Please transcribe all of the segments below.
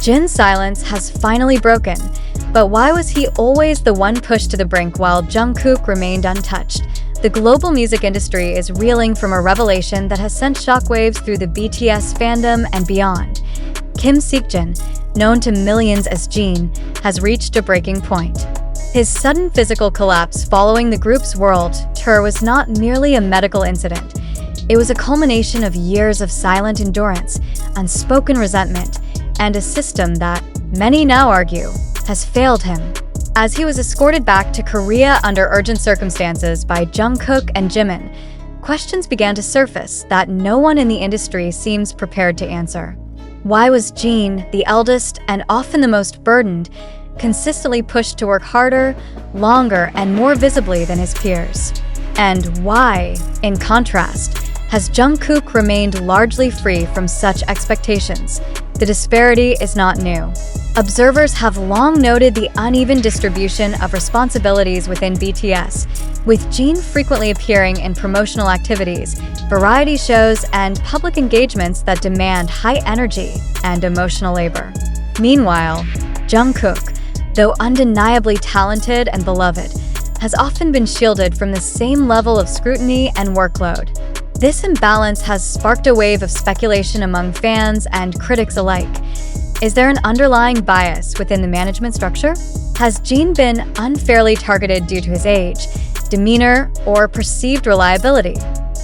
Jin's silence has finally broken, but why was he always the one pushed to the brink while Jungkook remained untouched? The global music industry is reeling from a revelation that has sent shockwaves through the BTS fandom and beyond. Seokjin, known to millions as Jin, has reached a breaking point. His sudden physical collapse following the group's world tour was not merely a medical incident. It was a culmination of years of silent endurance, unspoken resentment, and a system that, many now argue, has failed him. As he was escorted back to Korea under urgent circumstances by Jungkook and Jimin, questions began to surface that no one in the industry seems prepared to answer. Why was Jin, the eldest and often the most burdened, consistently pushed to work harder, longer, and more visibly than his peers? And why, in contrast, has Jungkook remained largely free from such expectations? The disparity is not new. Observers have long noted the uneven distribution of responsibilities within BTS, with Jin frequently appearing in promotional activities, variety shows, and public engagements that demand high energy and emotional labor. Meanwhile, Jungkook, though undeniably talented and beloved, has often been shielded from the same level of scrutiny and workload. This imbalance has sparked a wave of speculation among fans and critics alike. Is there an underlying bias within the management structure? Has Jin been unfairly targeted due to his age, demeanor, or perceived reliability?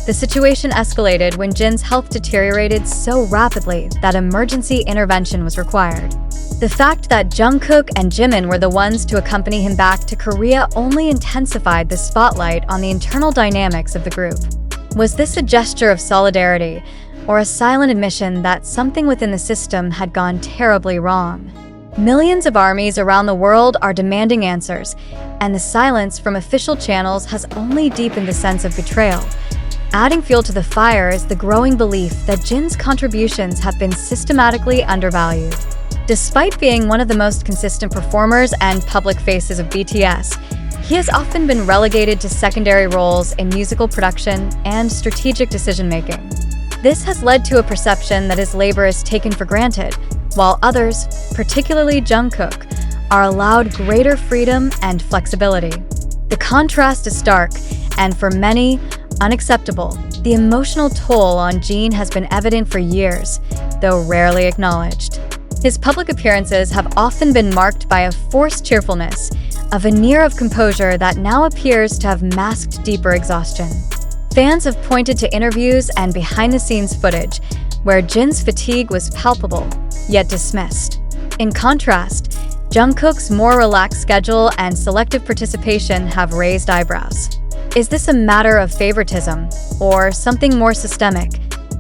The situation escalated when Jin's health deteriorated so rapidly that emergency intervention was required. The fact that Jungkook and Jimin were the ones to accompany him back to Korea only intensified the spotlight on the internal dynamics of the group. Was this a gesture of solidarity, or a silent admission that something within the system had gone terribly wrong? Millions of armies around the world are demanding answers, and the silence from official channels has only deepened the sense of betrayal. Adding fuel to the fire is the growing belief that Jin's contributions have been systematically undervalued. Despite being one of the most consistent performers and public faces of BTS, he has often been relegated to secondary roles in musical production and strategic decision-making. This has led to a perception that his labor is taken for granted, while others, particularly Jungkook, are allowed greater freedom and flexibility. The contrast is stark, and for many, unacceptable. The emotional toll on Jin has been evident for years, though rarely acknowledged. His public appearances have often been marked by a forced cheerfulness, a veneer of composure that now appears to have masked deeper exhaustion. Fans have pointed to interviews and behind-the-scenes footage where Jin's fatigue was palpable, yet dismissed. In contrast, Jungkook's more relaxed schedule and selective participation have raised eyebrows. Is this a matter of favoritism, or something more systemic?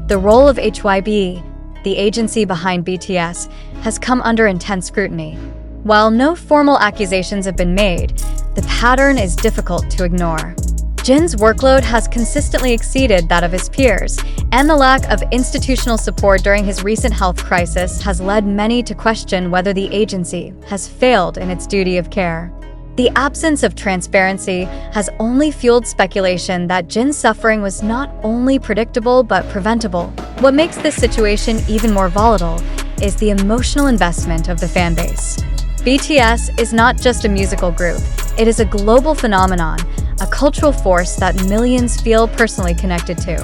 The role of HYBE, the agency behind BTS, has come under intense scrutiny. While no formal accusations have been made, the pattern is difficult to ignore. Jin's workload has consistently exceeded that of his peers, and the lack of institutional support during his recent health crisis has led many to question whether the agency has failed in its duty of care. The absence of transparency has only fueled speculation that Jin's suffering was not only predictable but preventable. What makes this situation even more volatile is the emotional investment of the fanbase. BTS is not just a musical group, it is a global phenomenon, a cultural force that millions feel personally connected to.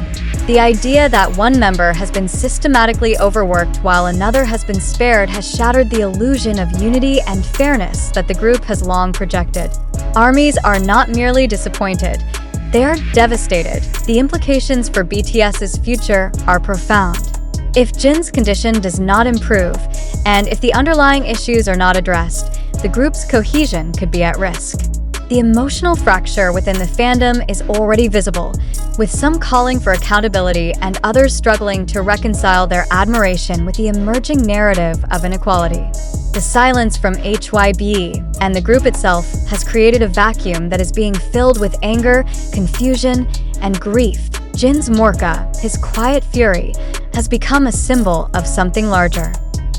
The idea that one member has been systematically overworked while another has been spared has shattered the illusion of unity and fairness that the group has long projected. Armies are not merely disappointed, they are devastated. The implications for BTS's future are profound. If Jin's condition does not improve, and if the underlying issues are not addressed, the group's cohesion could be at risk. The emotional fracture within the fandom is already visible, with some calling for accountability and others struggling to reconcile their admiration with the emerging narrative of inequality. The silence from HYBE and the group itself has created a vacuum that is being filled with anger, confusion, and grief. Jin's morka, his quiet fury, has become a symbol of something larger.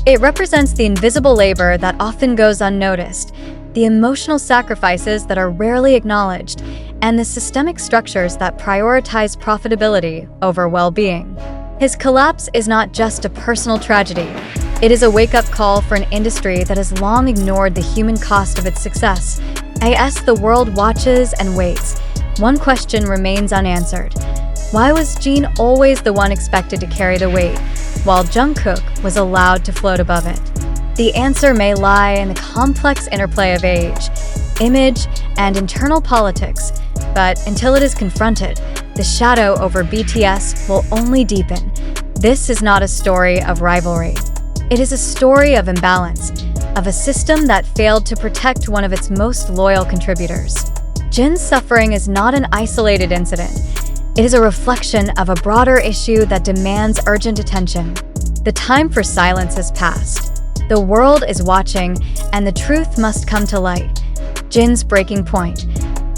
It represents the invisible labor that often goes unnoticed, the emotional sacrifices that are rarely acknowledged, and the systemic structures that prioritize profitability over well-being. His collapse is not just a personal tragedy, It is a wake-up call for an industry that has long ignored the human cost of its success. As the world watches and waits, one question remains unanswered. Why was Jin always the one expected to carry the weight, while Jungkook was allowed to float above it? The answer may lie in the complex interplay of age, image, and internal politics, but until it is confronted, the shadow over BTS will only deepen. This is not a story of rivalry. It is a story of imbalance, of a system that failed to protect one of its most loyal contributors. Jin's suffering is not an isolated incident. It is a reflection of a broader issue that demands urgent attention. The time for silence has passed. The world is watching, and the truth must come to light. Jin's breaking point.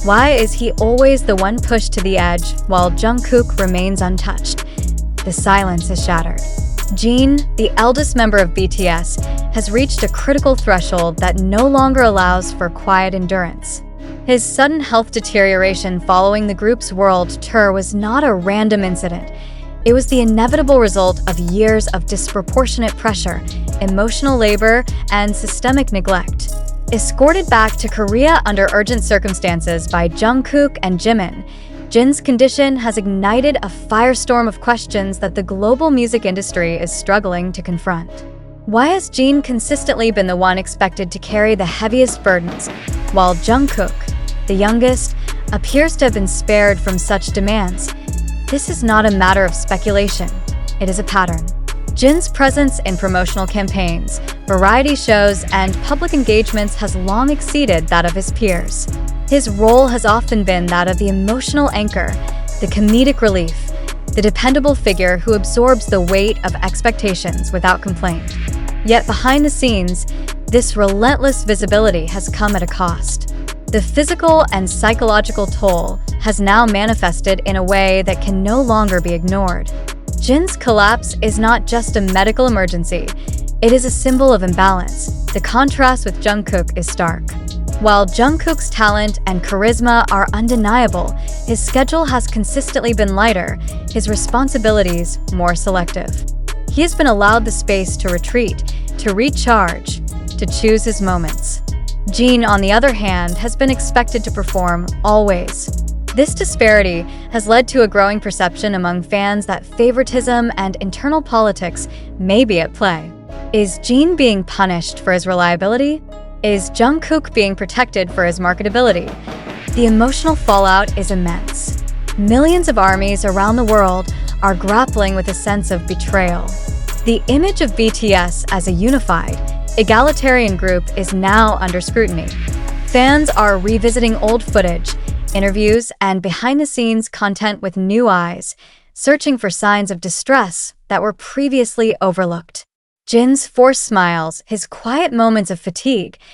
Why is he always the one pushed to the edge while Jungkook remains untouched? The silence is shattered. Jin, the eldest member of BTS, has reached a critical threshold that no longer allows for quiet endurance. His sudden health deterioration following the group's world tour was not a random incident. It was the inevitable result of years of disproportionate pressure, emotional labor, and systemic neglect. Escorted back to Korea under urgent circumstances by Jungkook and Jimin, Jin's condition has ignited a firestorm of questions that the global music industry is struggling to confront. Why has Jin consistently been the one expected to carry the heaviest burdens, while Jungkook, the youngest, appears to have been spared from such demands? This is not a matter of speculation, it is a pattern. Jin's presence in promotional campaigns, variety shows, and public engagements has long exceeded that of his peers. His role has often been that of the emotional anchor, the comedic relief, the dependable figure who absorbs the weight of expectations without complaint. Yet behind the scenes, this relentless visibility has come at a cost. The physical and psychological toll has now manifested in a way that can no longer be ignored. Jin's collapse is not just a medical emergency, it is a symbol of imbalance. The contrast with Jungkook is stark. While Jungkook's talent and charisma are undeniable, his schedule has consistently been lighter, his responsibilities more selective. He has been allowed the space to retreat, to recharge, to choose his moments. Jin, on the other hand, has been expected to perform always. This disparity has led to a growing perception among fans that favoritism and internal politics may be at play. Is Jin being punished for his reliability? Is Jungkook being protected for his marketability? The emotional fallout is immense. Millions of armies around the world are grappling with a sense of betrayal. The image of BTS as a unified, egalitarian group is now under scrutiny. Fans are revisiting old footage, interviews, and behind-the-scenes content with new eyes, searching for signs of distress that were previously overlooked. Jin's forced smiles, his quiet moments of fatigue,